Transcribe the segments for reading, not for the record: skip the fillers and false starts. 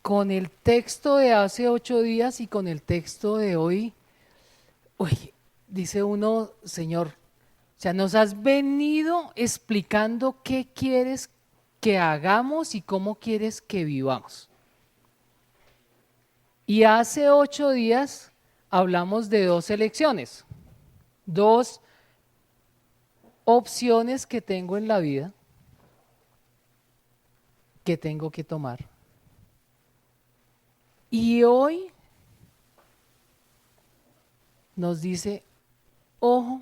con el texto de hace 8 días y con el texto de hoy, uy, dice uno, Señor, o sea, nos has venido explicando qué quieres que hagamos y cómo quieres que vivamos. Y hace 8 días hablamos de dos elecciones, dos opciones que tengo en la vida que tengo que tomar. Y hoy nos dice, ojo,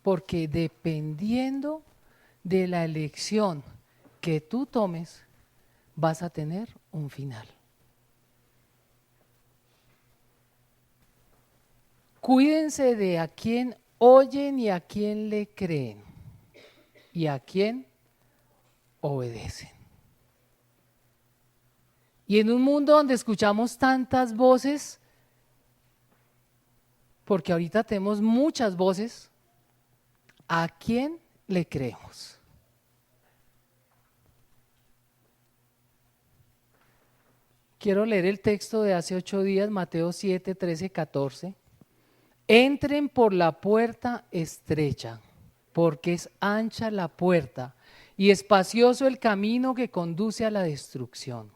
porque dependiendo de la elección que tú tomes, vas a tener un final. Cuídense de a quién oyen y a quién le creen y a quién obedecen. Y en un mundo donde escuchamos tantas voces, porque ahorita tenemos muchas voces, ¿a quién le creemos? Quiero leer el texto de hace 8 días, Mateo 7, 13, 14. Entren por la puerta estrecha, porque es ancha la puerta y espacioso el camino que conduce a la destrucción,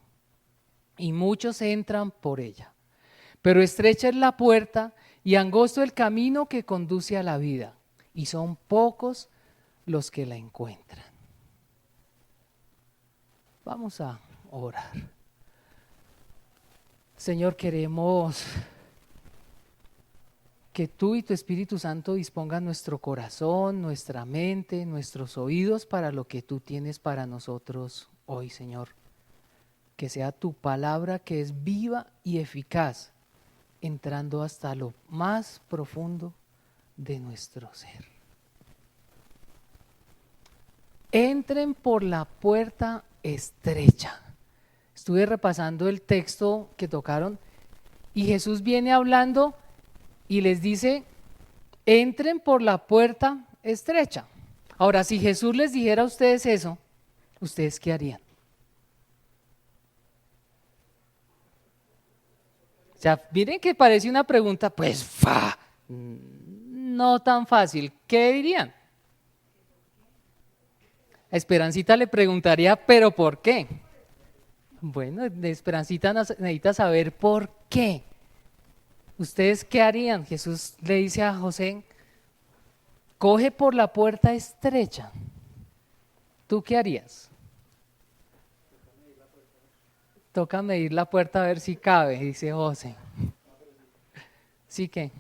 y muchos entran por ella. Pero estrecha es la puerta y angosto el camino que conduce a la vida, y son pocos los que la encuentran. Vamos a orar. Señor, queremos que tú y tu Espíritu Santo dispongan nuestro corazón, nuestra mente, nuestros oídos para lo que tú tienes para nosotros hoy, Señor. Que sea tu palabra que es viva y eficaz, entrando hasta lo más profundo de nuestro ser. Entren por la puerta estrecha. Estuve repasando el texto que tocaron y Jesús viene hablando y les dice, entren por la puerta estrecha. Ahora, si Jesús les dijera a ustedes eso, ¿ustedes qué harían? O sea, miren que parece una pregunta, pues, no tan fácil. ¿Qué dirían? A Esperancita le preguntaría, ¿pero por qué? Bueno, de Esperancita necesita saber por qué. ¿Ustedes qué harían? Jesús le dice a José, coge por la puerta estrecha. ¿Tú qué harías? Toca medir la puerta a ver si cabe, dice José. ¿Sí qué?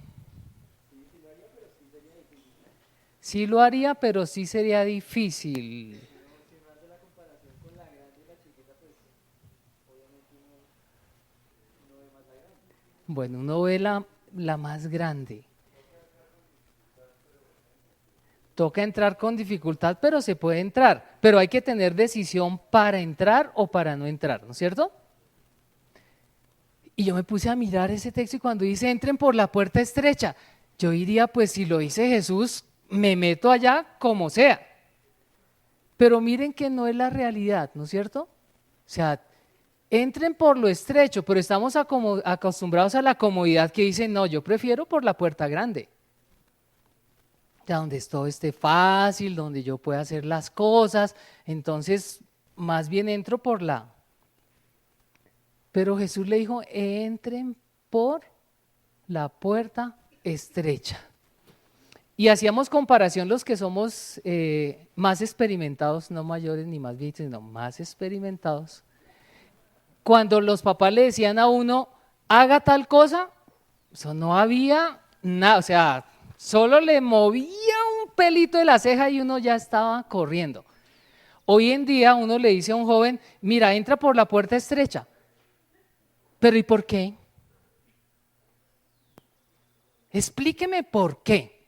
Sí lo haría, pero sí sería difícil. Bueno, uno ve la más grande. Toca entrar con dificultad, pero se puede entrar. Pero hay que tener decisión para entrar o para no entrar, ¿no es cierto? Y yo me puse a mirar ese texto y cuando dice entren por la puerta estrecha, yo diría, pues si lo dice Jesús, me meto allá como sea. Pero miren que no es la realidad, ¿no es cierto? O sea, entren por lo estrecho, pero estamos acostumbrados a la comodidad que dicen, no, yo prefiero por la puerta grande. Ya donde todo esté fácil, donde yo pueda hacer las cosas, entonces más bien entro por la. Pero Jesús le dijo, entren por la puerta estrecha. Y hacíamos comparación los que somos más experimentados, no mayores ni más viejitos, sino más experimentados. Cuando los papás le decían a uno, haga tal cosa, eso no había nada, o sea, solo le movía un pelito de la ceja y uno ya estaba corriendo. Hoy en día uno le dice a un joven, mira, entra por la puerta estrecha. ¿Pero y por qué? Explíqueme por qué.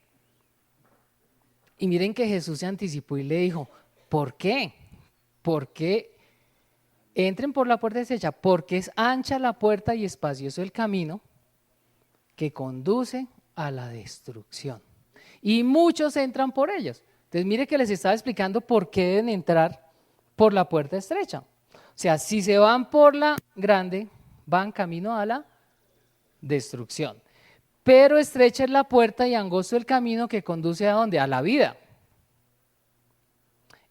Y miren que Jesús se anticipó y le dijo, ¿por qué? ¿Por qué entren por la puerta estrecha? Porque es ancha la puerta y espacioso el camino que conduce a la destrucción. Y muchos entran por ellos. Entonces mire que les estaba explicando por qué deben entrar por la puerta estrecha. O sea, si se van por la grande, van camino a la destrucción. Pero estrecha es la puerta y angosto el camino que conduce ¿a dónde? A la vida.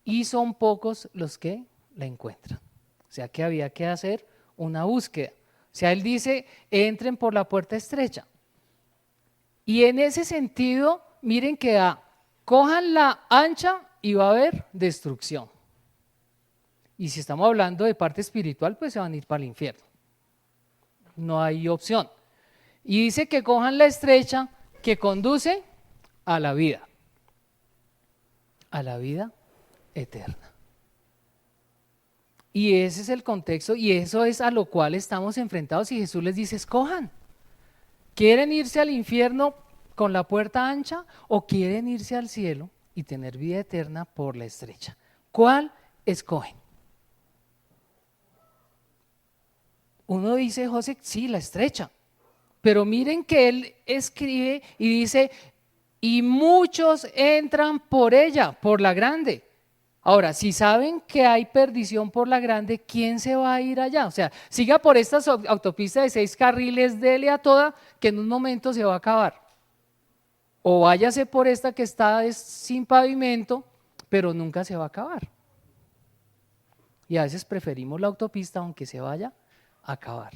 Y son pocos los que la encuentran. O sea que había que hacer una búsqueda. O sea, él dice, entren por la puerta estrecha. Y en ese sentido, miren que cojan la ancha y va a haber destrucción. Y si estamos hablando de parte espiritual, pues se van a ir para el infierno. No hay opción. Y dice que cojan la estrecha que conduce a la vida eterna. Y ese es el contexto y eso es a lo cual estamos enfrentados y Jesús les dice, escojan. ¿Quieren irse al infierno con la puerta ancha o quieren irse al cielo y tener vida eterna por la estrecha? ¿Cuál escogen? Uno dice, José, sí, la estrecha. Pero miren que él escribe y dice, y muchos entran por ella, por la grande. Ahora, si saben que hay perdición por la grande, ¿quién se va a ir allá? O sea, siga por esta autopista de 6 carriles, dele a toda, que en un momento se va a acabar. O váyase por esta que está sin pavimento, pero nunca se va a acabar. Y a veces preferimos la autopista aunque se vaya a acabar.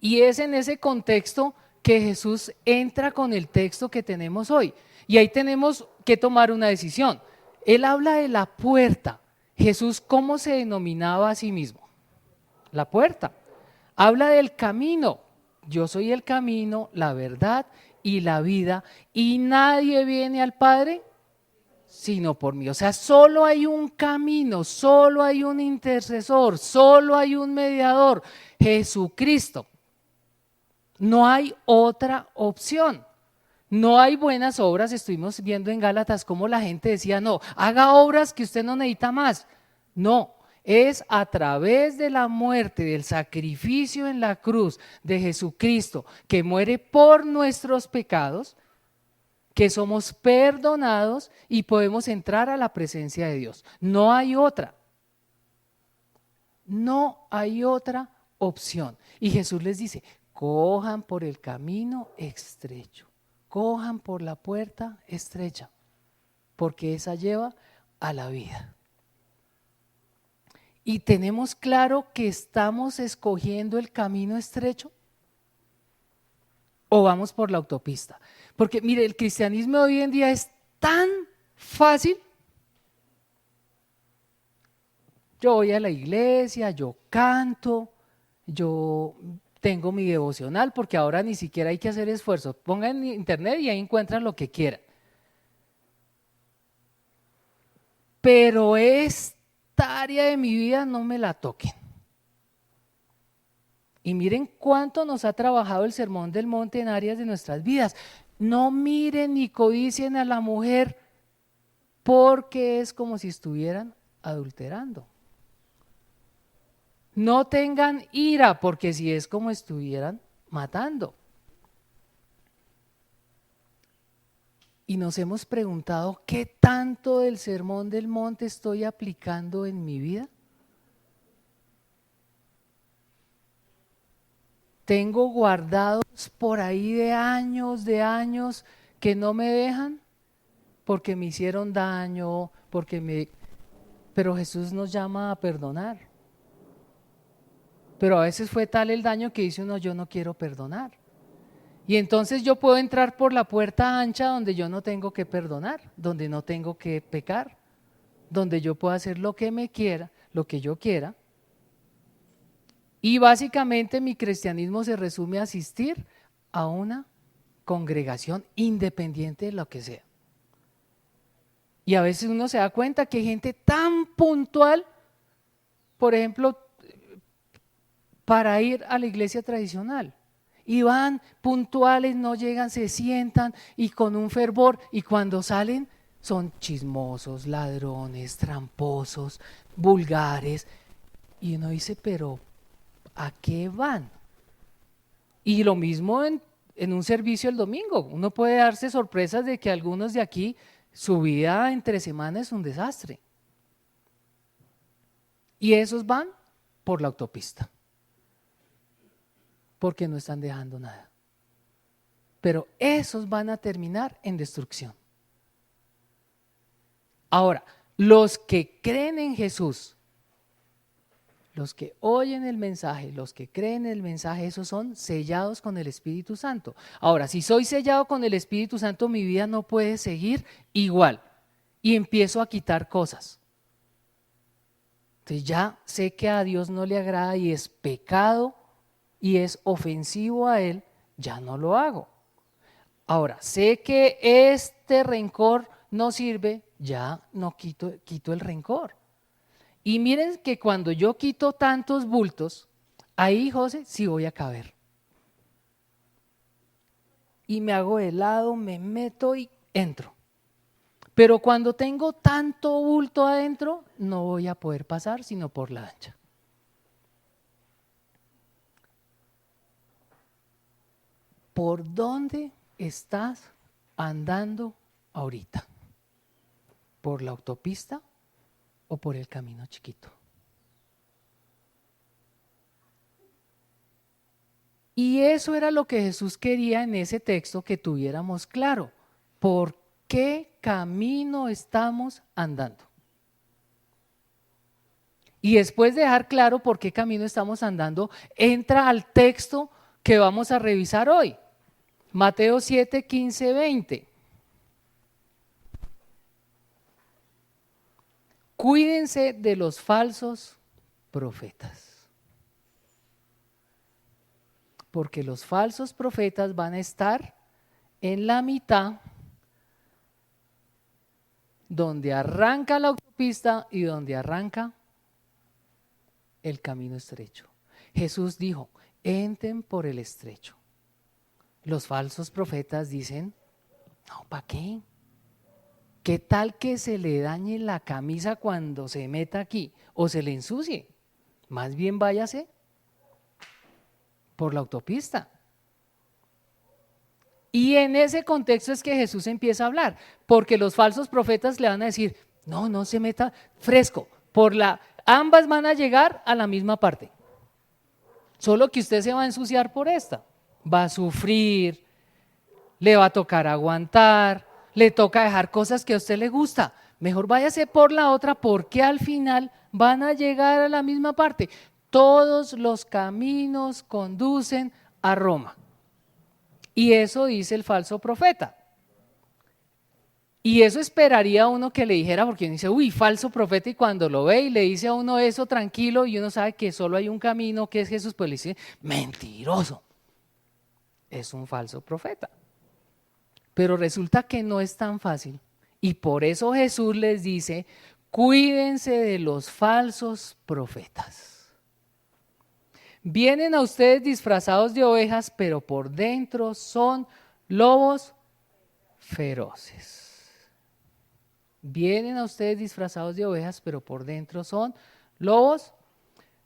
Y es en ese contexto que Jesús entra con el texto que tenemos hoy. Y ahí tenemos que tomar una decisión. Él habla de la puerta. Jesús, ¿cómo se denominaba a sí mismo? La puerta. Habla del camino. Yo soy el camino, la verdad y la vida. Y nadie viene al Padre sino por mí. O sea, solo hay un camino, solo hay un intercesor, solo hay un mediador, Jesucristo. No hay otra opción. No hay buenas obras. Estuvimos viendo en Gálatas cómo la gente decía, no, haga obras que usted no necesita más. No, es a través de la muerte, del sacrificio en la cruz de Jesucristo, que muere por nuestros pecados, que somos perdonados y podemos entrar a la presencia de Dios. No hay otra. No hay otra opción. Y Jesús les dice, cojan por el camino estrecho, cojan por la puerta estrecha, porque esa lleva a la vida. Y tenemos claro que estamos escogiendo el camino estrecho o vamos por la autopista. Porque mire, el cristianismo hoy en día es tan fácil. Yo voy a la iglesia, yo canto, yo tengo mi devocional, porque ahora ni siquiera hay que hacer esfuerzo. Pongan en internet y ahí encuentran lo que quieran. Pero esta área de mi vida no me la toquen. Y miren cuánto nos ha trabajado el Sermón del Monte en áreas de nuestras vidas. No miren ni codicien a la mujer porque es como si estuvieran adulterando. No tengan ira porque si es como estuvieran matando. Y nos hemos preguntado, ¿qué tanto del Sermón del Monte estoy aplicando en mi vida? Tengo guardados por ahí de años que no me dejan porque me hicieron daño, pero Jesús nos llama a perdonar. Pero a veces fue tal el daño que dice uno, yo no quiero perdonar. Y entonces yo puedo entrar por la puerta ancha donde yo no tengo que perdonar, donde no tengo que pecar, donde yo puedo hacer lo que me quiera, lo que yo quiera. Y básicamente mi cristianismo se resume a asistir a una congregación independiente de lo que sea. Y a veces uno se da cuenta que hay gente tan puntual, por ejemplo, para ir a la iglesia tradicional. Y van puntuales, no llegan, se sientan y con un fervor, y cuando salen son chismosos, ladrones, tramposos, vulgares. Y uno dice, pero ¿a qué van? Y lo mismo en un servicio el domingo. Uno puede darse sorpresas de que algunos de aquí, su vida entre semana es un desastre. Y esos van por la autopista, porque no están dejando nada. Pero esos van a terminar en destrucción. Ahora, los que creen en Jesús, los que oyen el mensaje, los que creen en el mensaje, esos son sellados con el Espíritu Santo. Ahora, si soy sellado con el Espíritu Santo, mi vida no puede seguir igual y empiezo a quitar cosas. Entonces ya sé que a Dios no le agrada y es pecado y es ofensivo a Él, ya no lo hago. Ahora, sé que este rencor no sirve, ya no quito el rencor. Y miren que cuando yo quito tantos bultos, ahí, José, sí voy a caber. Y me hago de lado, me meto y entro. Pero cuando tengo tanto bulto adentro, no voy a poder pasar sino por la ancha. ¿Por dónde estás andando ahorita? ¿Por la autopista o por el camino chiquito? Y eso era lo que Jesús quería en ese texto, que tuviéramos claro. ¿Por qué camino estamos andando? Y después de dejar claro por qué camino estamos andando, entra al texto que vamos a revisar hoy. Mateo 7, 15, 20. Cuídense de los falsos profetas, porque los falsos profetas van a estar en la mitad donde arranca la autopista y donde arranca el camino estrecho. Jesús dijo, entren por el estrecho. Los falsos profetas dicen, no, ¿para qué? ¿Qué tal que se le dañe la camisa cuando se meta aquí o se le ensucie? Más bien váyase por la autopista. Y en ese contexto es que Jesús empieza a hablar, porque los falsos profetas le van a decir, no se meta fresco, ambas van a llegar a la misma parte, solo que usted se va a ensuciar por esta, va a sufrir, le va a tocar aguantar, le toca dejar cosas que a usted le gusta, mejor váyase por la otra porque al final van a llegar a la misma parte. Todos los caminos conducen a Roma. Y eso dice el falso profeta. Y eso esperaría a uno que le dijera, porque uno dice, uy, falso profeta, y cuando lo ve y le dice a uno eso tranquilo y uno sabe que solo hay un camino que es Jesús, pues le dice, mentiroso, es un falso profeta. Pero resulta que no es tan fácil y por eso Jesús les dice, cuídense de los falsos profetas. Vienen a ustedes disfrazados de ovejas, pero por dentro son lobos feroces. Vienen a ustedes disfrazados de ovejas, pero por dentro son lobos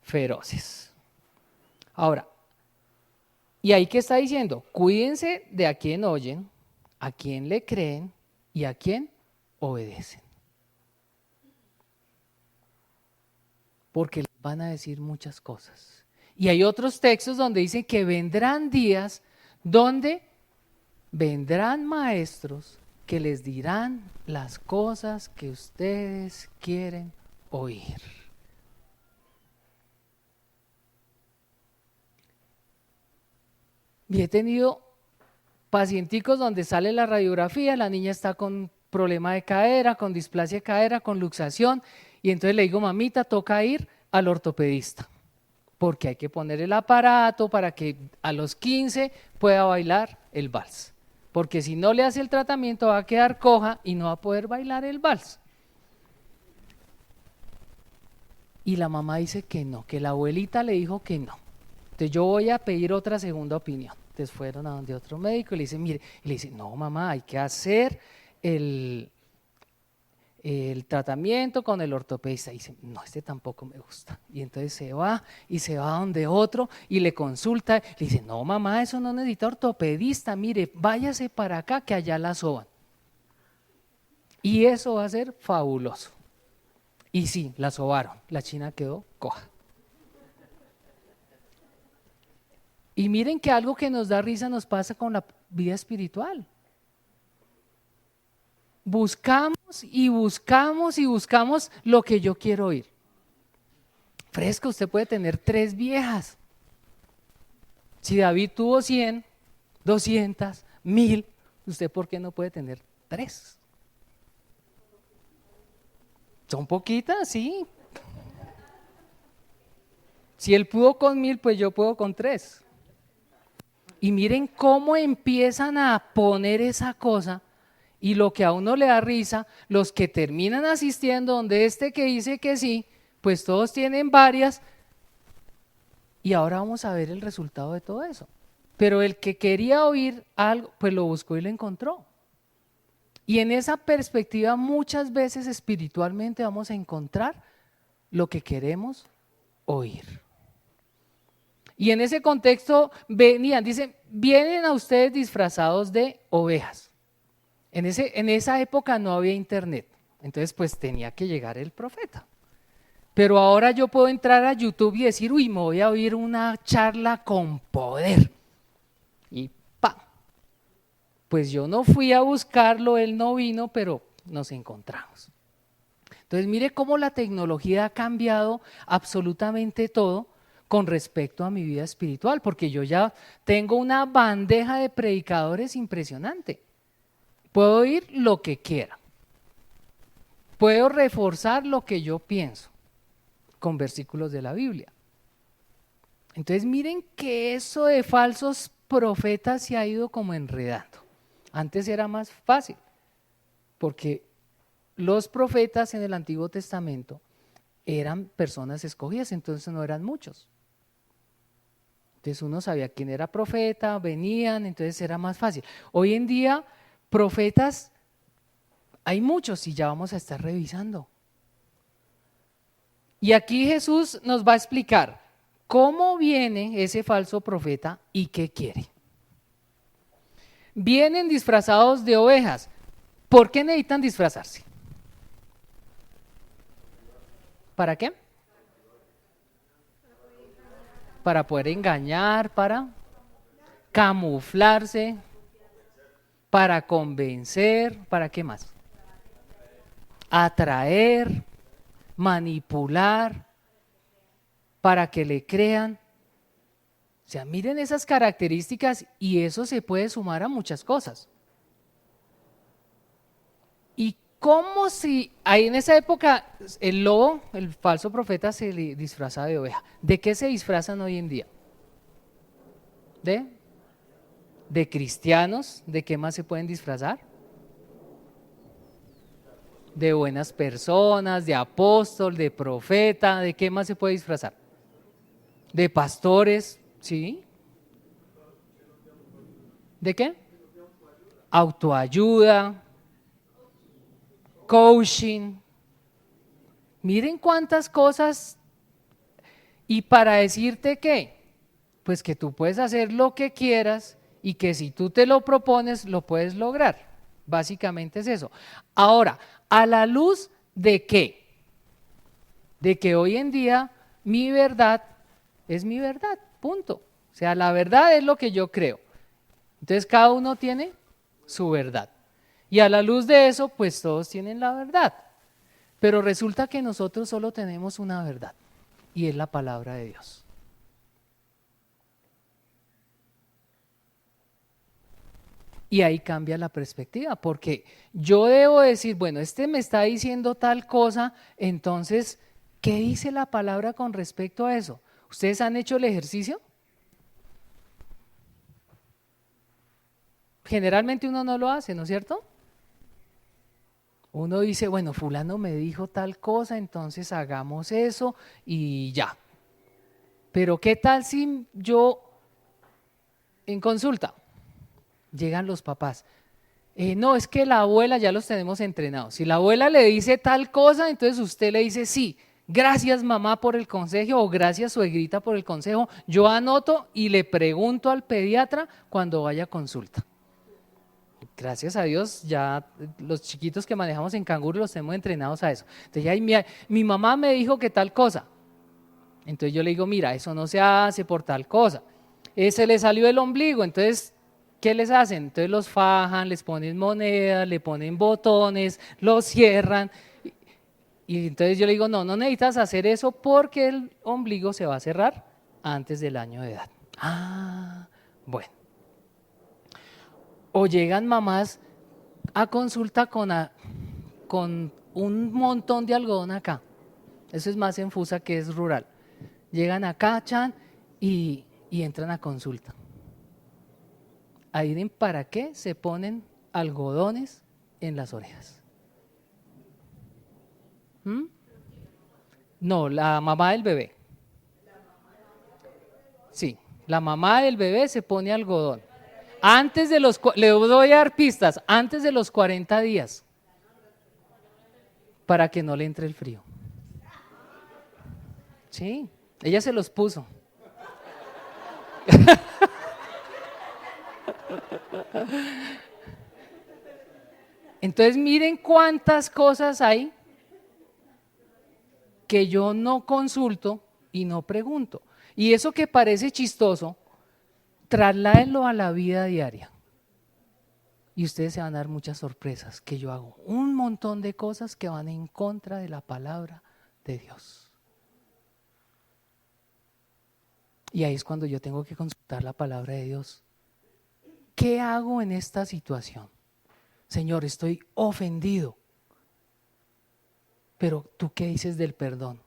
feroces. Ahora, ¿y ahí qué está diciendo? Cuídense de a quién oyen, a quién le creen y a quién obedecen. Porque les van a decir muchas cosas. Y hay otros textos donde dicen que vendrán días donde vendrán maestros que les dirán las cosas que ustedes quieren oír. Y he tenido pacienticos donde sale la radiografía, la niña está con problema de cadera, con displasia de cadera, con luxación, y entonces le digo, mamita, toca ir al ortopedista, porque hay que poner el aparato para que a los 15 pueda bailar el vals. Porque si no le hace el tratamiento va a quedar coja y no va a poder bailar el vals. Y la mamá dice que no, que la abuelita le dijo que no. Entonces yo voy a pedir otra segunda opinión. Entonces fueron a donde otro médico y le dice, mire, y le dice, no mamá, hay que hacer el tratamiento con el ortopedista. Y dice, no, este tampoco me gusta. Y entonces se va donde otro y le consulta, le dice, no mamá, eso no necesita ortopedista, mire, váyase para acá que allá la soban. Y eso va a ser fabuloso. Y sí, la sobaron, la china quedó coja. Y miren que algo que nos da risa nos pasa con la vida espiritual. Buscamos y buscamos y buscamos lo que yo quiero oír. Fresco, usted puede tener 3 viejas. Si David tuvo 100, 200, 1000, ¿usted por qué no puede tener 3? Son poquitas, sí. Si él pudo con 1000, pues yo puedo con 3. Y miren cómo empiezan a poner esa cosa y lo que a uno le da risa, los que terminan asistiendo donde este que dice que sí, pues todos tienen varias y ahora vamos a ver el resultado de todo eso. Pero el que quería oír algo, pues lo buscó y lo encontró. Y en esa perspectiva muchas veces espiritualmente vamos a encontrar lo que queremos oír. Y en ese contexto venían, dicen, vienen a ustedes disfrazados de ovejas. En esa época no había internet, entonces pues tenía que llegar el profeta. Pero ahora yo puedo entrar a YouTube y decir, uy, me voy a oír una charla con poder. Y ¡pa! Pues yo no fui a buscarlo, él no vino, pero nos encontramos. Entonces mire cómo la tecnología ha cambiado absolutamente todo con respecto a mi vida espiritual, porque yo ya tengo una bandeja de predicadores impresionante. Puedo oír lo que quiera. Puedo reforzar lo que yo pienso con versículos de la Biblia. Entonces miren que eso de falsos profetas se ha ido como enredando. Antes era más fácil, porque los profetas en el Antiguo Testamento eran personas escogidas, entonces no eran muchos. Entonces uno sabía quién era profeta, venían, entonces era más fácil. Hoy en día, profetas, hay muchos y ya vamos a estar revisando. Y aquí Jesús nos va a explicar cómo viene ese falso profeta y qué quiere. Vienen disfrazados de ovejas. ¿Por qué necesitan disfrazarse? ¿Para qué? Para poder engañar, para camuflarse, para convencer, ¿para qué más? Atraer, manipular, para que le crean. O sea, miren esas características y eso se puede sumar a muchas cosas. Y como si ahí en esa época el lobo, el falso profeta, se le disfrazaba de oveja. ¿De qué se disfrazan hoy en día? ¿De cristianos? ¿De qué más se pueden disfrazar? De buenas personas, de apóstol, de profeta, ¿de qué más se puede disfrazar? De pastores, ¿sí? ¿De qué? Autoayuda, coaching. Miren cuántas cosas. Y para decirte que, pues que tú puedes hacer lo que quieras y que si tú te lo propones, lo puedes lograr. Básicamente es eso. Ahora, ¿a la luz de qué? De que hoy en día mi verdad es mi verdad, punto. O sea, la verdad es lo que yo creo. Entonces cada uno tiene su verdad. Y a la luz de eso, pues todos tienen la verdad. Pero resulta que nosotros solo tenemos una verdad y es la palabra de Dios. Y ahí cambia la perspectiva, porque yo debo decir, bueno, este me está diciendo tal cosa, entonces, ¿qué dice la palabra con respecto a eso? ¿Ustedes han hecho el ejercicio? Generalmente uno no lo hace, ¿no es cierto? Uno dice, bueno, fulano me dijo tal cosa, entonces hagamos eso y ya. Pero ¿qué tal si yo en consulta llegan los papás? No, es que la abuela ya los tenemos entrenados. Si la abuela le dice tal cosa, entonces usted le dice sí. Gracias mamá por el consejo o gracias suegrita por el consejo. Yo anoto y le pregunto al pediatra cuando vaya a consulta. gracias a Dios, ya los chiquitos que manejamos en canguro los tenemos entrenados a eso. Entonces, ya, mi mamá me dijo que tal cosa. Entonces yo le digo, mira, eso no se hace por tal cosa. Se le salió el ombligo, entonces, ¿qué les hacen? Entonces los fajan, les ponen monedas, le ponen botones, los cierran. Y entonces yo le digo, no, no necesitas hacer eso porque el ombligo se va a cerrar antes del año de edad. Ah, bueno. O llegan mamás a consulta con un montón de algodón acá. Eso es más en Fusa, que es rural. Llegan acá, Chan, y entran a consulta. Adivinen para qué se ponen algodones en las orejas. ¿Mm? No, la mamá del bebé. Sí, la mamá del bebé se pone algodón. Antes de los, le doy a dar pistas, antes de los 40 días, para que no le entre el frío. Sí, ella se los puso. Entonces miren cuántas cosas hay que yo no consulto y no pregunto. Y eso que parece chistoso, trasládenlo a la vida diaria. Y ustedes se van a dar muchas sorpresas, que yo hago un montón de cosas que van en contra de la palabra de Dios. Y ahí es cuando yo tengo que consultar la palabra de Dios. ¿Qué hago en esta situación? Señor, estoy ofendido. Pero ¿tú qué dices del perdón?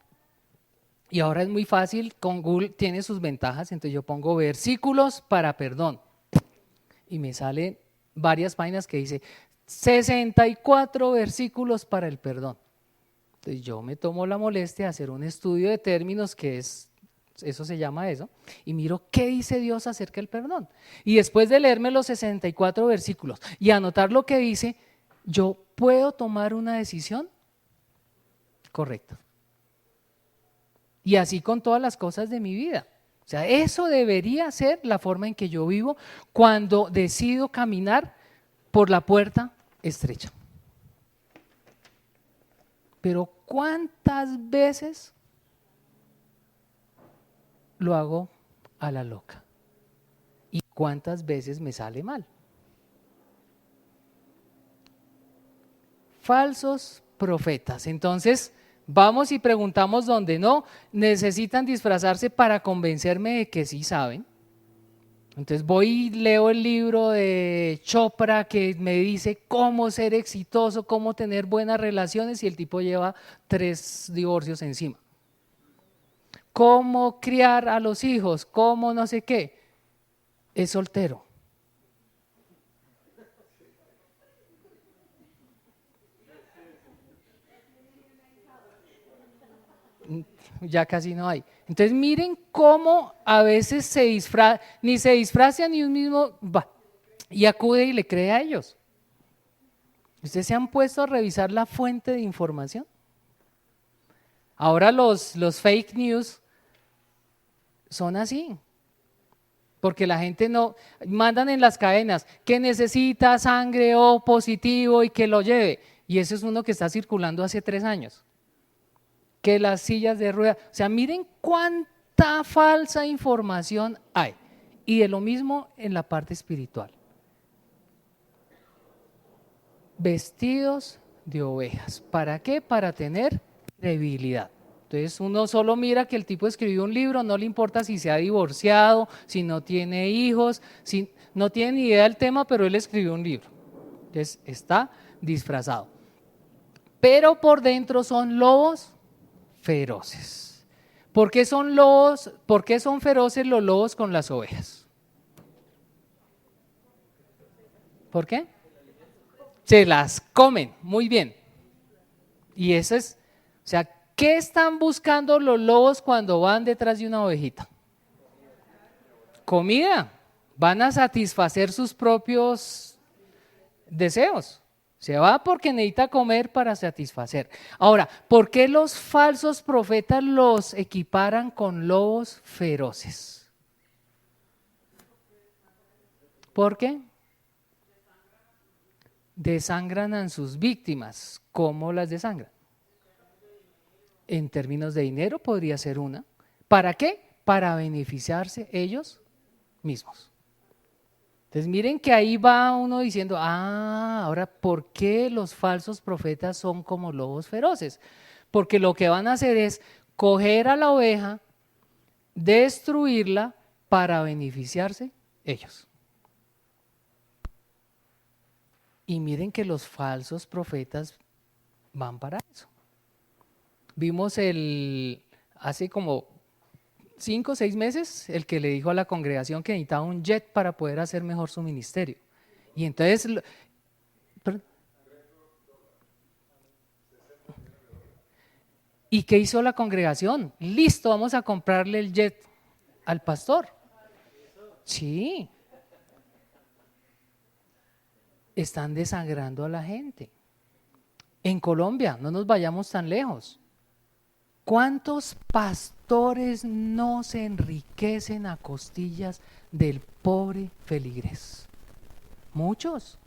Y ahora es muy fácil, con Google tiene sus ventajas, entonces yo pongo versículos para perdón. Y me salen varias páginas que dice 64 versículos para el perdón. Entonces yo me tomo la molestia de hacer un estudio de términos, que es, eso se llama eso, y miro qué dice Dios acerca del perdón. Y después de leerme los 64 versículos y anotar lo que dice, yo puedo tomar una decisión correcta. Y así con todas las cosas de mi vida. O sea, eso debería ser la forma en que yo vivo cuando decido caminar por la puerta estrecha. Pero ¿cuántas veces lo hago a la loca? ¿Y cuántas veces me sale mal? Falsos profetas. Entonces, vamos y preguntamos donde no, necesitan disfrazarse para convencerme de que sí saben. Entonces voy y leo el libro de Chopra que me dice cómo ser exitoso, cómo tener buenas relaciones, y el tipo lleva 3 divorcios encima. Cómo criar a los hijos, cómo no sé qué. Es soltero. Ya casi no hay. Entonces miren cómo a veces ni se disfraza ni un mismo va y acude y le cree a ellos. ¿Ustedes se han puesto a revisar la fuente de información? Ahora los fake news son así, porque la gente no, mandan en las cadenas que necesita sangre O positivo y que lo lleve, y ese es uno que está circulando hace 3 años. Que las sillas de ruedas, o sea, miren cuánta falsa información hay. Y de lo mismo en la parte espiritual. Vestidos de ovejas. ¿Para qué? Para tener credibilidad. Entonces uno solo mira que el tipo escribió un libro, no le importa si se ha divorciado, si no tiene hijos, si no tiene ni idea del tema, pero él escribió un libro. Entonces está disfrazado. Pero por dentro son lobos feroces. ¿Por qué son lobos? ¿Por qué son feroces los lobos con las ovejas? ¿Por qué? Se las comen, muy bien. Y eso es, o sea, ¿qué están buscando los lobos cuando van detrás de una ovejita? Comida. Van a satisfacer sus propios deseos. Se va porque necesita comer para satisfacer. Ahora, ¿por qué los falsos profetas los equiparan con lobos feroces? ¿Por qué? Desangran a sus víctimas. ¿Cómo las desangran? En términos de dinero podría ser una. ¿Para qué? Para beneficiarse ellos mismos. Entonces miren que ahí va uno diciendo, ahora ¿por qué los falsos profetas son como lobos feroces? Porque lo que van a hacer es coger a la oveja, destruirla para beneficiarse ellos. Y miren que los falsos profetas van para eso. Vimos hace como 5 o 6 meses, el que le dijo a la congregación que necesitaba un jet para poder hacer mejor su ministerio. Y entonces, ¿y qué hizo la congregación? Listo, vamos a comprarle el jet al pastor. Sí. Están desangrando a la gente. En Colombia, no nos vayamos tan lejos. ¿Cuántos pastores no se enriquecen a costillas del pobre feligrés? Muchos.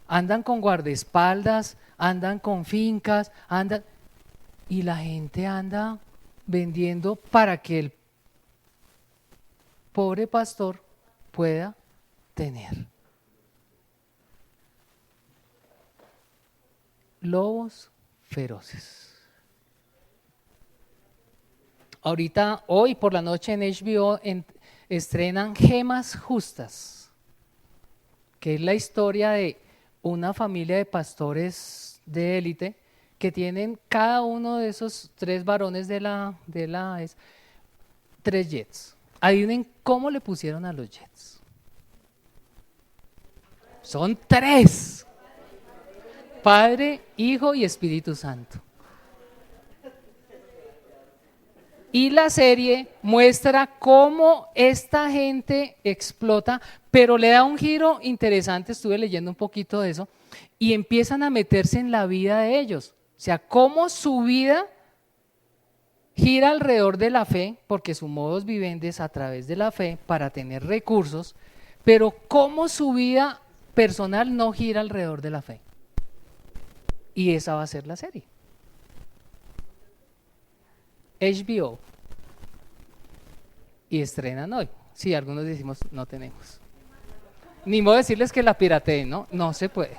Andan con guardaespaldas, andan con fincas, y la gente anda vendiendo para que el pobre pastor pueda tener. Lobos feroces. Ahorita, hoy por la noche en HBO estrenan Gemas Justas, que es la historia de una familia de pastores de élite que tienen cada uno de esos 3 varones de la 3 jets. Adivinen cómo le pusieron a los jets. Son 3. Padre, Hijo y Espíritu Santo. Y la serie muestra cómo esta gente explota, pero le da un giro interesante, estuve leyendo un poquito de eso, y empiezan a meterse en la vida de ellos. O sea, cómo su vida gira alrededor de la fe, porque su modus vivendi es a través de la fe para tener recursos, pero cómo su vida personal no gira alrededor de la fe. Y esa va a ser la serie. HBO. Y estrenan hoy. Sí, algunos decimos no tenemos. Ni modo decirles que la pirateen, ¿no? No se puede.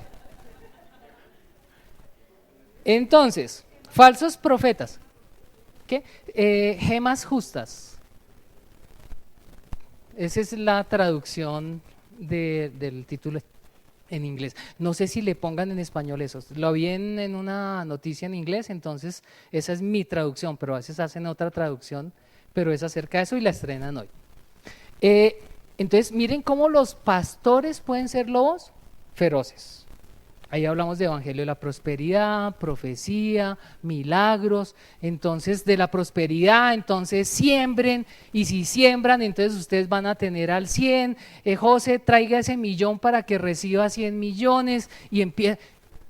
Entonces, falsos profetas. ¿Qué? Gemas justas. Esa es la traducción del título en inglés. No sé si le pongan en español eso. Lo vi en una noticia en inglés, entonces esa es mi traducción, pero a veces hacen otra traducción, pero es acerca de eso y la estrenan hoy. Entonces miren cómo los pastores pueden ser lobos feroces. Ahí hablamos de evangelio de la prosperidad, profecía, milagros. Entonces de la prosperidad, entonces siembren, y si siembran, entonces ustedes van a tener al 100. José, traiga ese 1.000.000 para que reciba 100 millones.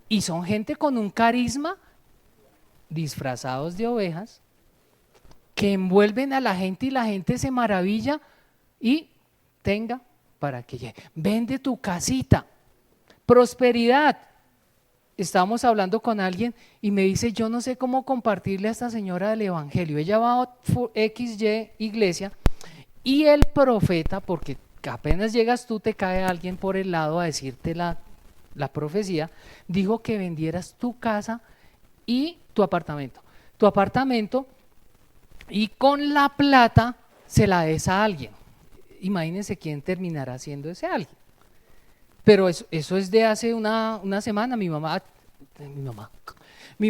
Y son gente con un carisma, disfrazados de ovejas, que envuelven a la gente y la gente se maravilla y tenga para que llegue. Vende tu casita. Prosperidad. Estábamos hablando con alguien y me dice, yo no sé cómo compartirle a esta señora del evangelio. Ella va a XY iglesia y el profeta, porque apenas llegas tú te cae alguien por el lado a decirte la profecía, dijo que vendieras tu casa y tu apartamento. Tu apartamento y con la plata se la des a alguien. Imagínense quién terminará siendo ese alguien. Pero eso es de hace una semana. Mi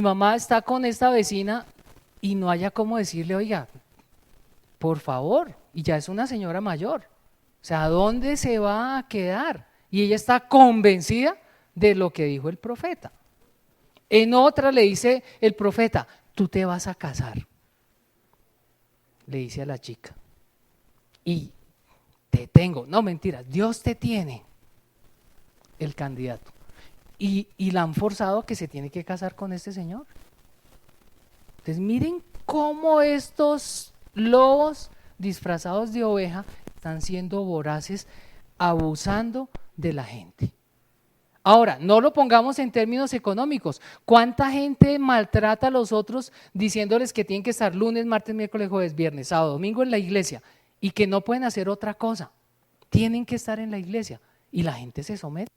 mamá está con esta vecina y no haya cómo decirle, oiga, por favor, y ya es una señora mayor. O sea, ¿dónde se va a quedar? Y ella está convencida de lo que dijo el profeta. En otra le dice el profeta, tú te vas a casar. Le dice a la chica. Y te tengo, no mentiras, Dios te tiene el candidato. Y la han forzado a que se tiene que casar con este señor. Entonces miren cómo estos lobos disfrazados de oveja están siendo voraces, abusando de la gente. Ahora, no lo pongamos en términos económicos. ¿Cuánta gente maltrata a los otros diciéndoles que tienen que estar lunes, martes, miércoles, jueves, viernes, sábado, domingo en la iglesia y que no pueden hacer otra cosa? Tienen que estar en la iglesia y la gente se somete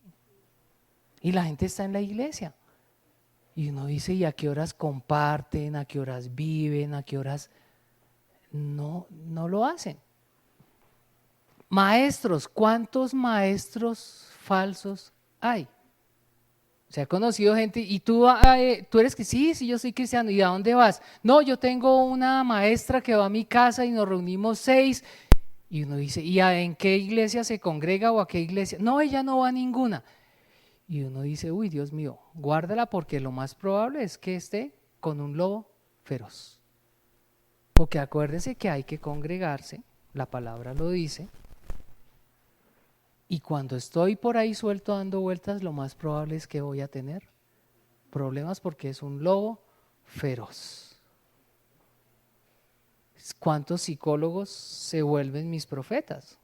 y la gente está en la iglesia. Y uno dice, ¿y a qué horas comparten? ¿A qué horas viven? ¿A qué horas? No, no lo hacen. Maestros, ¿cuántos maestros falsos hay? Se ha conocido gente y tú eres que sí, yo soy cristiano. ¿Y a dónde vas? No, yo tengo una maestra que va a mi casa y nos reunimos 6. Y uno dice, ¿y en qué iglesia se congrega o a qué iglesia? No, ella no va a ninguna. Y uno dice, uy, Dios mío, guárdala porque lo más probable es que esté con un lobo feroz. Porque acuérdese que hay que congregarse, la palabra lo dice. Y cuando estoy por ahí suelto dando vueltas, lo más probable es que voy a tener problemas porque es un lobo feroz. ¿Cuántos psicólogos se vuelven mis profetas?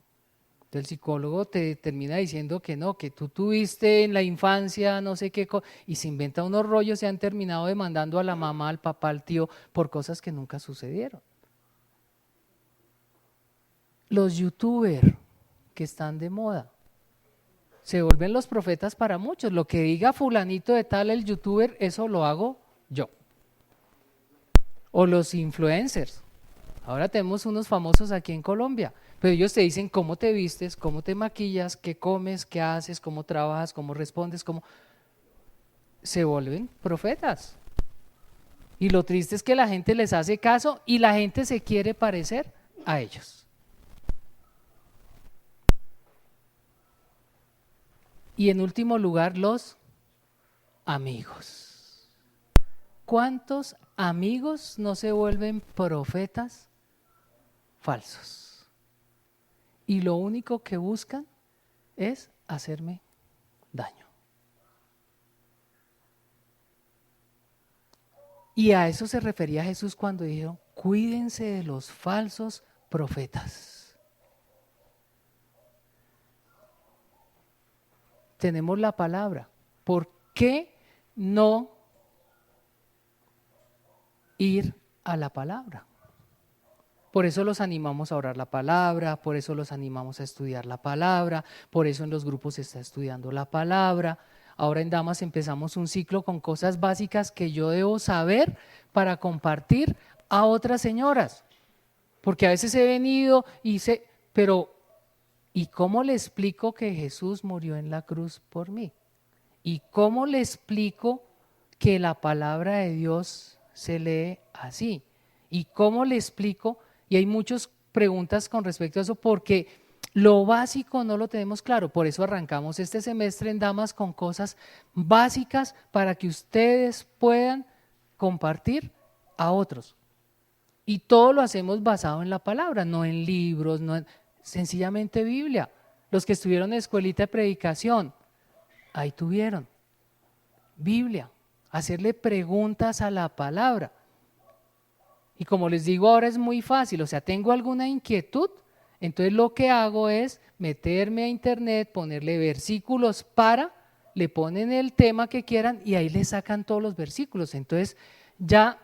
El psicólogo te termina diciendo que no, que tú tuviste en la infancia no sé qué, y se inventa unos rollos, se han terminado demandando a la mamá, al papá, al tío, por cosas que nunca sucedieron. Los youtubers que están de moda se vuelven los profetas para muchos. Lo que diga fulanito de tal, el youtuber, eso lo hago yo. O los influencers. Ahora tenemos unos famosos aquí en Colombia, pero ellos te dicen cómo te vistes, cómo te maquillas, qué comes, qué haces, cómo trabajas, cómo respondes, cómo… Se vuelven profetas. Y lo triste es que la gente les hace caso y la gente se quiere parecer a ellos. Y en último lugar, los amigos. ¿Cuántos amigos no se vuelven profetas falsos? Y lo único que buscan es hacerme daño. Y a eso se refería Jesús cuando dijo, cuídense de los falsos profetas. Tenemos la palabra. ¿Por qué no ir a la palabra? Por eso los animamos a orar la palabra, por eso los animamos a estudiar la palabra, por eso en los grupos se está estudiando la palabra. Ahora en Damas empezamos un ciclo con cosas básicas que yo debo saber para compartir a otras señoras. Porque a veces he venido y sé, pero ¿y cómo le explico que Jesús murió en la cruz por mí? ¿Y cómo le explico que la palabra de Dios se lee así? ¿Y cómo le explico? Y hay muchas preguntas con respecto a eso porque lo básico no lo tenemos claro. Por eso arrancamos este semestre en Damas con cosas básicas para que ustedes puedan compartir a otros. Y todo lo hacemos basado en la palabra, no en libros, no en, sencillamente Biblia. Los que estuvieron en escuelita de predicación, ahí tuvieron Biblia, hacerle preguntas a la palabra. Y como les digo ahora es muy fácil, o sea, tengo alguna inquietud, entonces lo que hago es meterme a internet, ponerle versículos para, le ponen el tema que quieran y ahí le sacan todos los versículos. Entonces ya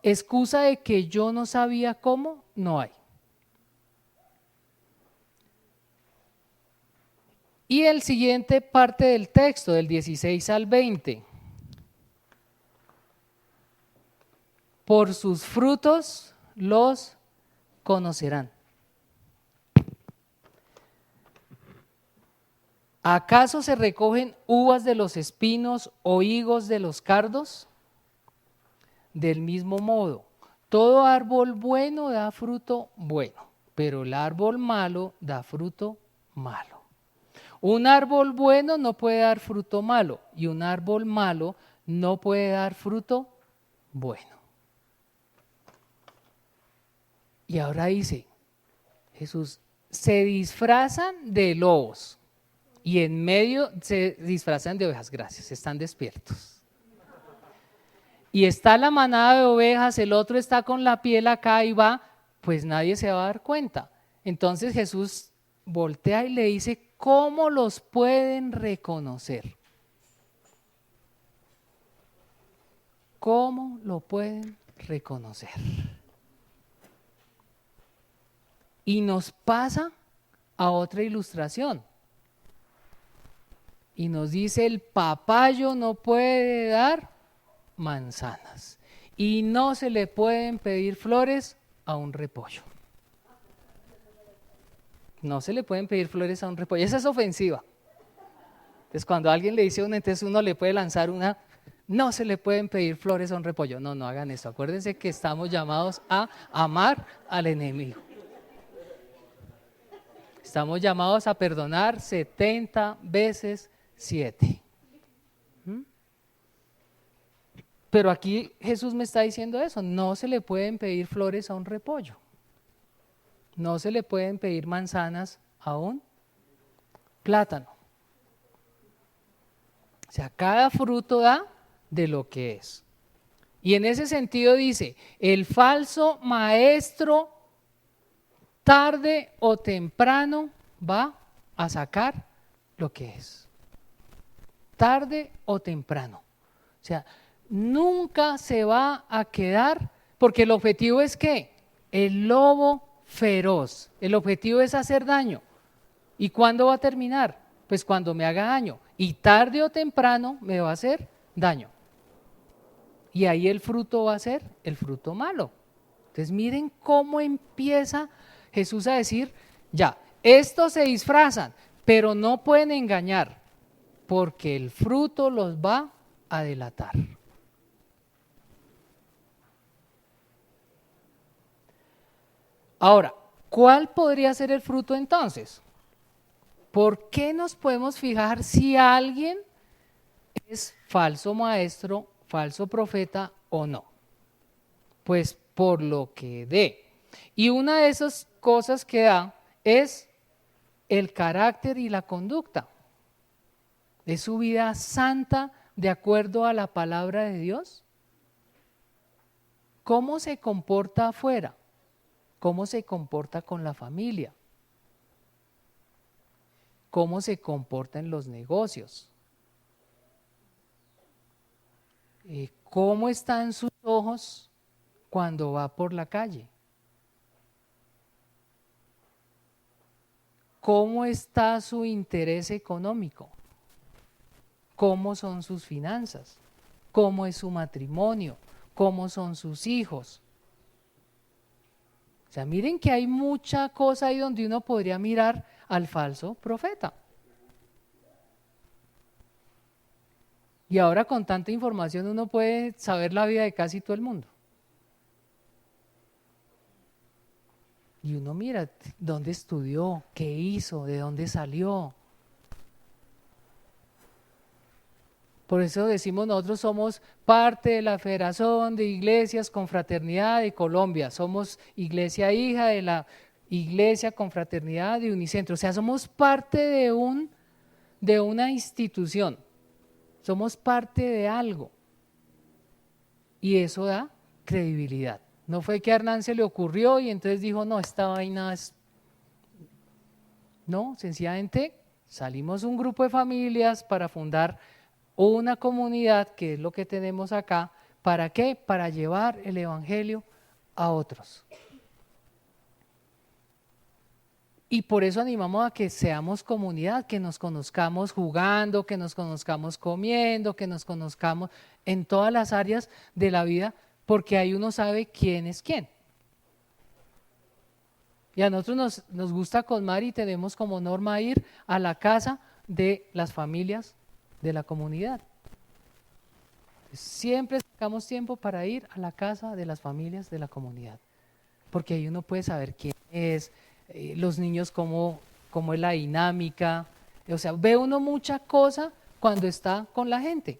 excusa de que yo no sabía cómo, no hay. Y el siguiente parte del texto, del 16 al 20. Por sus frutos los conocerán. ¿Acaso se recogen uvas de los espinos o higos de los cardos? Del mismo modo, todo árbol bueno da fruto bueno, pero el árbol malo da fruto malo. Un árbol bueno no puede dar fruto malo y un árbol malo no puede dar fruto bueno. Y ahora dice Jesús, se disfrazan de lobos y en medio se disfrazan de ovejas, gracias, están despiertos. Y está la manada de ovejas, el otro está con la piel acá y va, pues nadie se va a dar cuenta. Entonces Jesús voltea y le dice, ¿cómo los pueden reconocer? ¿cómo lo pueden reconocer? Y nos pasa a otra ilustración. Y nos dice, el papayo no puede dar manzanas. Y no se le pueden pedir flores a un repollo. No se le pueden pedir flores a un repollo. Esa es ofensiva. Entonces, cuando alguien le dice a uno, entonces uno le puede lanzar una, no se le pueden pedir flores a un repollo. No, no hagan eso. Acuérdense que estamos llamados a amar al enemigo. Estamos llamados a perdonar 70 veces 7. Pero aquí Jesús me está diciendo eso, no se le pueden pedir flores a un repollo. No se le pueden pedir manzanas a un plátano. O sea, cada fruto da de lo que es. Y en ese sentido dice, el falso maestro tarde o temprano va a sacar lo que es. Tarde o temprano. O sea, nunca se va a quedar, porque el objetivo es ¿qué? El lobo feroz. El objetivo es hacer daño. ¿Y cuándo va a terminar? Pues cuando me haga daño. Y tarde o temprano me va a hacer daño. Y ahí el fruto va a ser el fruto malo. Entonces miren cómo empieza Jesús a decir, ya, estos se disfrazan, pero no pueden engañar, porque el fruto los va a delatar. Ahora, ¿cuál podría ser el fruto entonces? ¿Por qué nos podemos fijar si alguien es falso maestro, falso profeta o no? Pues por lo que dé. Y una de esas cosas que da es el carácter y la conducta. ¿Es su vida santa de acuerdo a la palabra de Dios? ¿Cómo se comporta afuera? ¿Cómo se comporta con la familia? ¿Cómo se comporta en los negocios? ¿Cómo están sus ojos cuando va por la calle? ¿Cómo está su interés económico? ¿Cómo son sus finanzas? ¿Cómo es su matrimonio? ¿Cómo son sus hijos? O sea, miren que hay mucha cosa ahí donde uno podría mirar al falso profeta. Y ahora con tanta información uno puede saber la vida de casi todo el mundo. Y uno mira dónde estudió, qué hizo, de dónde salió. Por eso decimos nosotros somos parte de la Federación de Iglesias Confraternidad de Colombia. Somos iglesia hija de la Iglesia Confraternidad de Unicentro. O sea, somos parte de una institución. Somos parte de algo. Y eso da credibilidad. No fue que a Hernán se le ocurrió y entonces dijo, no, esta vaina es... No, sencillamente salimos un grupo de familias para fundar una comunidad, que es lo que tenemos acá. ¿Para qué? Para llevar el evangelio a otros. Y por eso animamos a que seamos comunidad, que nos conozcamos jugando, que nos conozcamos comiendo, que nos conozcamos en todas las áreas de la vida, porque ahí uno sabe quién es quién. Y a nosotros nos gusta con Mari y tenemos como norma ir a la casa de las familias de la comunidad. Siempre sacamos tiempo para ir a la casa de las familias de la comunidad, porque ahí uno puede saber quién es, los niños cómo es la dinámica, o sea, ve uno mucha cosa cuando está con la gente.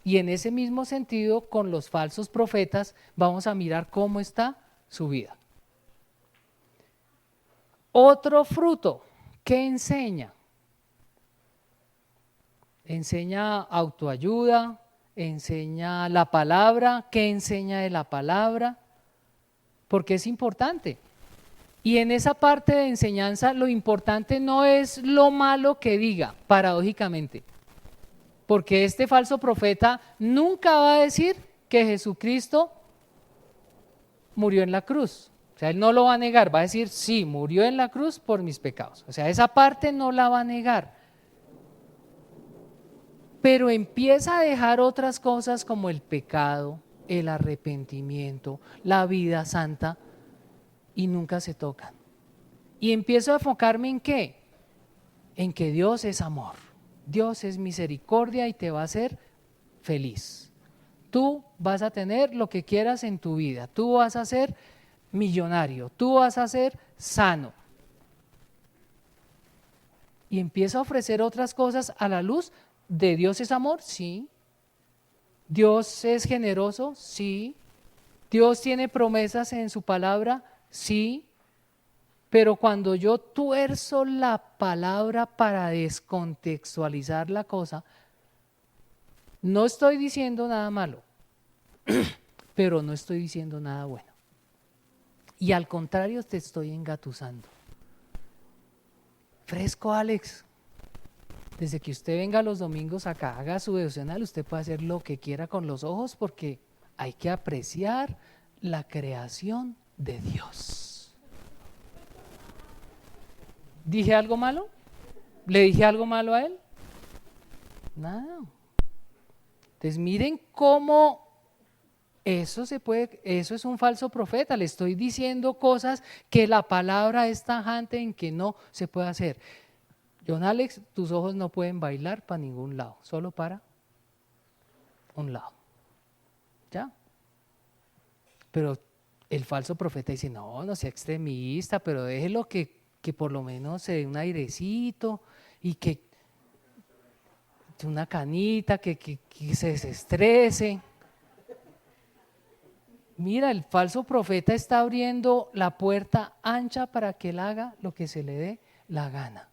Y en ese mismo sentido, con los falsos profetas, vamos a mirar cómo está su vida. Otro fruto, ¿qué enseña? Enseña autoayuda, enseña la palabra, ¿qué enseña de la palabra? Porque es importante. Y en esa parte de enseñanza lo importante no es lo malo que diga, paradójicamente. Porque este falso profeta nunca va a decir que Jesucristo murió en la cruz. O sea, él no lo va a negar, va a decir, sí, murió en la cruz por mis pecados. O sea, esa parte no la va a negar. Pero empieza a dejar otras cosas como el pecado, el arrepentimiento, la vida santa, y nunca se tocan. Y empiezo a enfocarme en qué, en que Dios es amor, Dios es misericordia y te va a hacer feliz. Tú vas a tener lo que quieras en tu vida, tú vas a ser millonario, tú vas a ser sano. Y empiezo a ofrecer otras cosas a la luz de Dios es amor, sí. Dios es generoso, sí. Dios tiene promesas en su palabra, sí. Pero cuando yo tuerzo la palabra para descontextualizar la cosa, no estoy diciendo nada malo, pero no estoy diciendo nada bueno. Y al contrario, te estoy engatusando. Fresco, Alex. Desde que usted venga los domingos acá, haga su devocional, usted puede hacer lo que quiera con los ojos porque hay que apreciar la creación de Dios. ¿Dije algo malo? ¿Le dije algo malo a él? Nada. Entonces miren cómo eso es un falso profeta. Le estoy diciendo cosas que la palabra es tajante en que no se puede hacer. John Alex, tus ojos no pueden bailar para ningún lado, solo para un lado. ¿Ya? Pero el falso profeta dice, no, no sea extremista, pero déjelo que por lo menos se dé un airecito y que una canita, que se desestrese. Mira, el falso profeta está abriendo la puerta ancha para que él haga lo que se le dé la gana.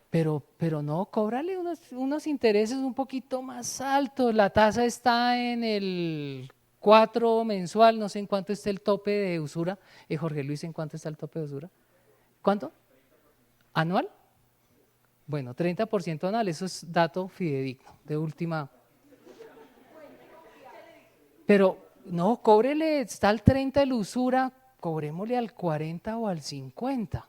Pero no, cóbrale unos intereses un poquito más altos. La tasa está en el 4 mensual, no sé en cuánto está el tope de usura. Jorge Luis, ¿en cuánto está el tope de usura? ¿Cuánto? ¿Anual? Bueno, 30% anual, eso es dato fidedigno, de última. Pero no, cóbrele, está al 30 de la usura, cobrémosle al 40 o al 50.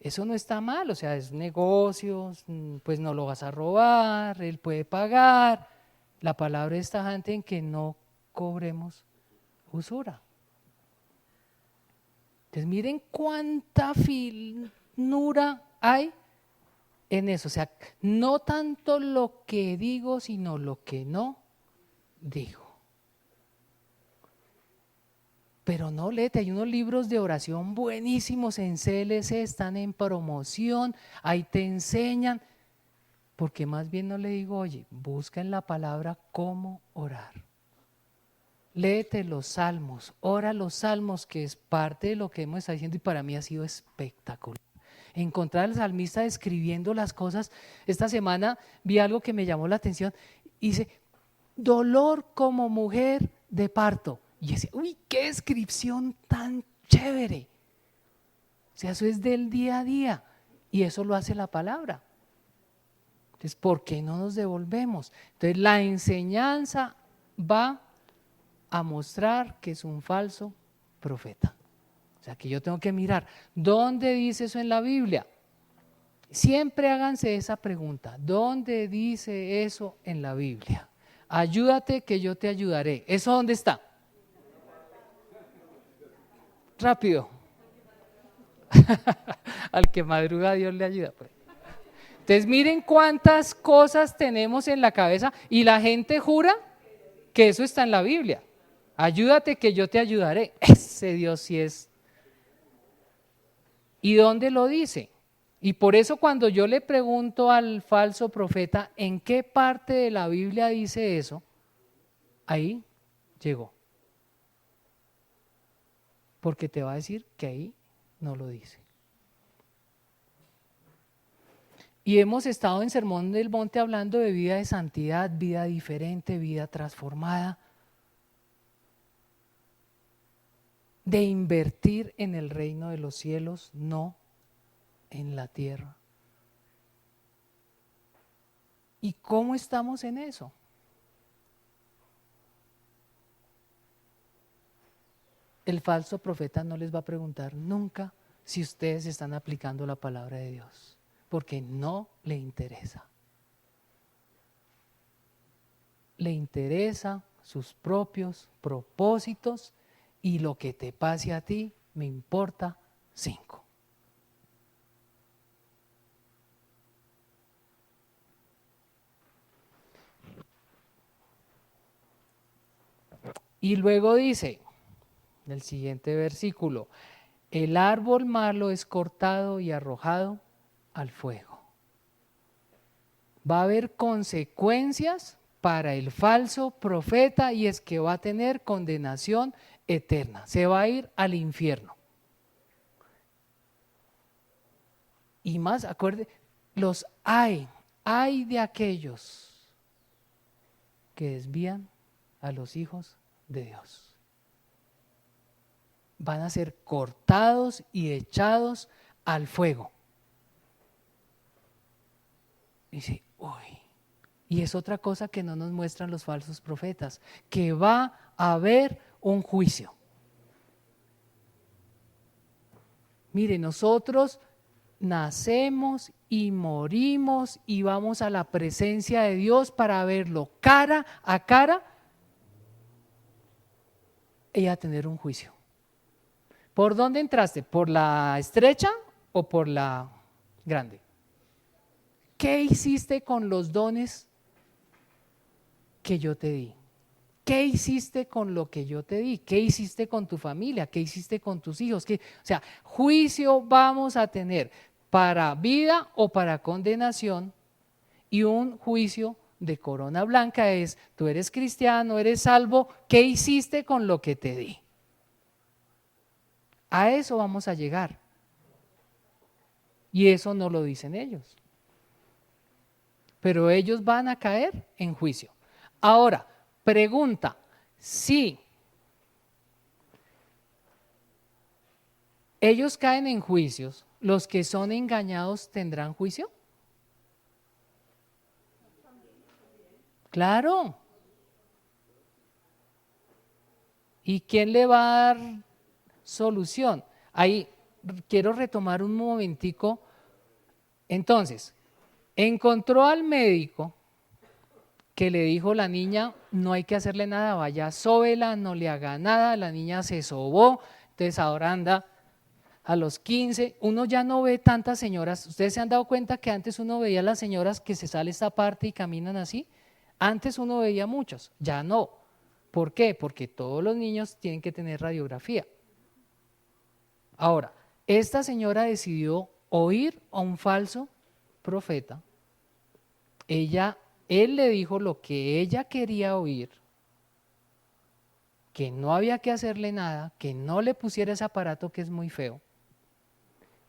Eso no está mal, o sea, es negocios, pues no lo vas a robar, él puede pagar. La palabra es tajante en que no cobremos usura. Entonces miren cuánta finura hay en eso, o sea, no tanto lo que digo, sino lo que no digo. Pero no, léete, hay unos libros de oración buenísimos en CLC, están en promoción, ahí te enseñan, porque más bien no le digo, oye, busca en la palabra cómo orar. Léete los salmos, ora los salmos, que es parte de lo que hemos estado diciendo y para mí ha sido espectacular. Encontrar al salmista escribiendo las cosas. Esta semana vi algo que me llamó la atención, dice, dolor como mujer de parto. Y decía, uy, qué descripción tan chévere. O sea, eso es del día a día y eso lo hace la palabra. Entonces, ¿por qué no nos devolvemos? Entonces, la enseñanza va a mostrar que es un falso profeta. O sea, que yo tengo que mirar, ¿dónde dice eso en la Biblia? Siempre háganse esa pregunta, ¿dónde dice eso en la Biblia? Ayúdate que yo te ayudaré. ¿Eso dónde está? Rápido. Al que madruga Dios le ayuda. Entonces miren cuántas cosas tenemos en la cabeza y la gente jura que eso está en la Biblia. Ayúdate que yo te ayudaré. Ese Dios sí es. ¿Y dónde lo dice? Y por eso cuando yo le pregunto al falso profeta en qué parte de la Biblia dice eso, ahí llegó. Porque te va a decir que ahí no lo dice. Y hemos estado en Sermón del Monte hablando de vida de santidad, vida diferente, vida transformada, de invertir en el reino de los cielos, no en la tierra. ¿Y cómo estamos en eso? El falso profeta no les va a preguntar nunca si ustedes están aplicando la palabra de Dios, porque no le interesa. Le interesa sus propios propósitos y lo que te pase a ti me importa 5. Y luego dice, en el siguiente versículo, el árbol malo es cortado y arrojado al fuego. Va a haber consecuencias para el falso profeta y es que va a tener condenación eterna. Se va a ir al infierno. Y más, acuerde, los hay de aquellos que desvían a los hijos de Dios. Van a ser cortados y echados al fuego. Y dice, uy. Y es otra cosa que no nos muestran los falsos profetas, que va a haber un juicio. Mire, nosotros nacemos y morimos y vamos a la presencia de Dios para verlo cara a cara y a tener un juicio. ¿Por dónde entraste? ¿Por la estrecha o por la grande? ¿Qué hiciste con los dones que yo te di? ¿Qué hiciste con lo que yo te di? ¿Qué hiciste con tu familia? ¿Qué hiciste con tus hijos? O sea, juicio vamos a tener para vida o para condenación, y un juicio de corona blanca es, tú eres cristiano, eres salvo, ¿qué hiciste con lo que te di? A eso vamos a llegar. Y eso no lo dicen ellos. Pero ellos van a caer en juicio. Ahora, pregunta, si ellos caen en juicios, ¿los que son engañados tendrán juicio? Claro. ¿Y quién le va a dar solución? Ahí quiero retomar un momentico. Entonces, encontró al médico que le dijo la niña, no hay que hacerle nada, vaya, sóbela, no le haga nada, la niña se sobó, entonces ahora anda a los 15, uno ya no ve tantas señoras, ustedes se han dado cuenta que antes uno veía a las señoras que se sale esta parte y caminan así, antes uno veía muchos, ya no. ¿Por qué? Porque todos los niños tienen que tener radiografía. Ahora, esta señora decidió oír a un falso profeta. Él le dijo lo que ella quería oír, que no había que hacerle nada, que no le pusiera ese aparato que es muy feo,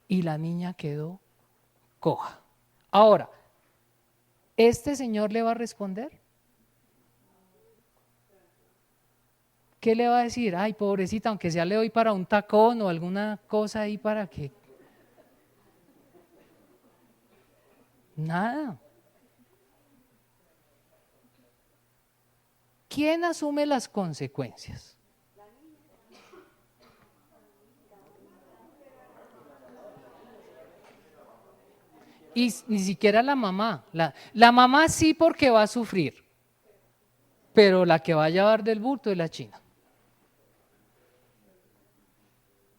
y la niña quedó coja. Ahora, ¿este señor le va a responder? ¿Qué le va a decir? Ay, pobrecita, aunque sea le doy para un tacón o alguna cosa ahí para que… Nada. ¿Quién asume las consecuencias? Y ni siquiera la mamá. La mamá sí, porque va a sufrir, pero la que va a llevar del bulto es la china.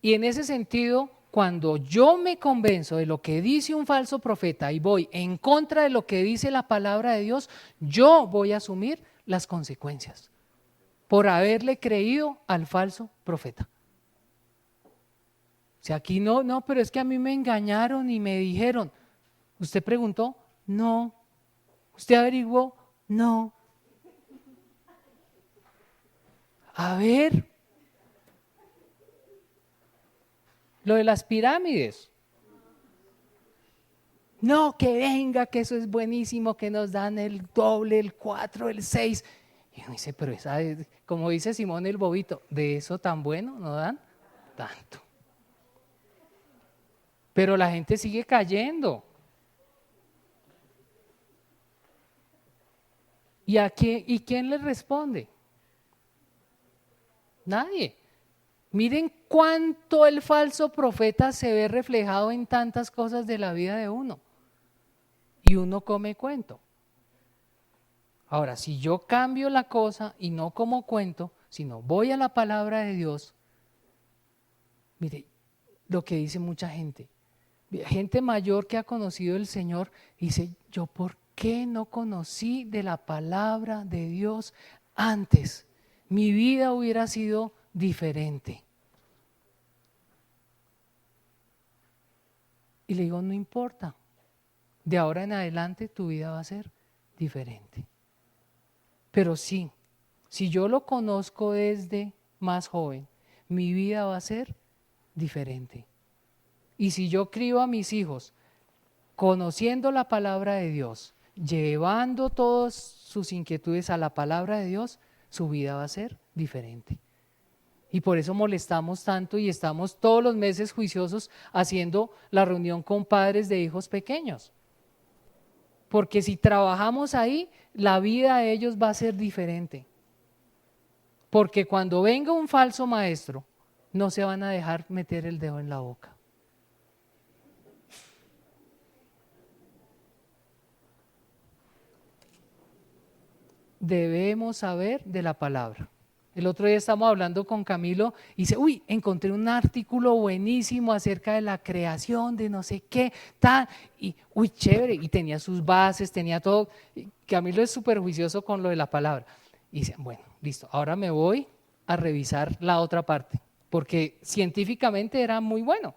Y en ese sentido, cuando yo me convenzo de lo que dice un falso profeta y voy en contra de lo que dice la palabra de Dios, yo voy a asumir las consecuencias por haberle creído al falso profeta. O sea, aquí no, pero es que a mí me engañaron y me dijeron. ¿Usted preguntó? No. ¿Usted averiguó? No. A ver, lo de las pirámides. No, que venga, que eso es buenísimo, que nos dan el doble, el 4, el 6. Y uno dice, pero esa, como dice Simón el Bobito, de eso tan bueno no dan tanto. Pero la gente sigue cayendo. ¿Y quién le responde? Nadie. Miren cuánto el falso profeta se ve reflejado en tantas cosas de la vida de uno. Y uno come cuento. Ahora, si yo cambio la cosa y no como cuento, sino voy a la palabra de Dios, mire lo que dice mucha gente. Gente mayor que ha conocido el Señor dice, yo ¿por qué no conocí de la palabra de Dios antes? Mi vida hubiera sido diferente. Y le digo, no importa, de ahora en adelante tu vida va a ser diferente. Pero sí, si yo lo conozco desde más joven, mi vida va a ser diferente. Y si yo crío a mis hijos conociendo la palabra de Dios, llevando todas sus inquietudes a la palabra de Dios, su vida va a ser diferente. Y por eso molestamos tanto y estamos todos los meses juiciosos haciendo la reunión con padres de hijos pequeños. Porque si trabajamos ahí, la vida de ellos va a ser diferente. Porque cuando venga un falso maestro, no se van a dejar meter el dedo en la boca. Debemos saber de la palabra. El otro día estamos hablando con Camilo y dice, uy, encontré un artículo buenísimo acerca de la creación de no sé qué, tal, y uy, chévere, y tenía sus bases, tenía todo. Y Camilo es súper juicioso con lo de la palabra. Y dice, bueno, listo, ahora me voy a revisar la otra parte, porque científicamente era muy bueno.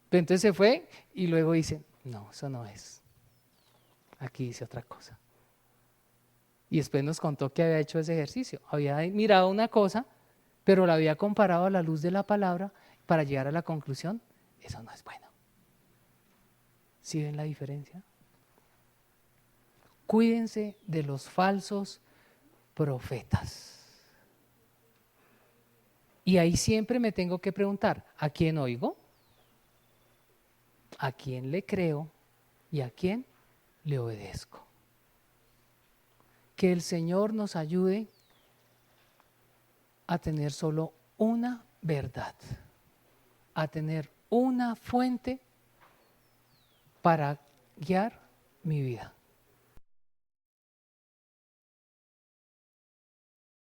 Pero entonces se fue y luego dice, no, eso no es. Aquí dice otra cosa. Y después nos contó que había hecho ese ejercicio. Había mirado una cosa, pero la había comparado a la luz de la palabra para llegar a la conclusión, eso no es bueno. ¿Sí ven la diferencia? Cuídense de los falsos profetas. Y ahí siempre me tengo que preguntar, ¿a quién oigo? ¿A quién le creo? ¿Y a quién le obedezco? Que el Señor nos ayude a tener solo una verdad, a tener una fuente para guiar mi vida.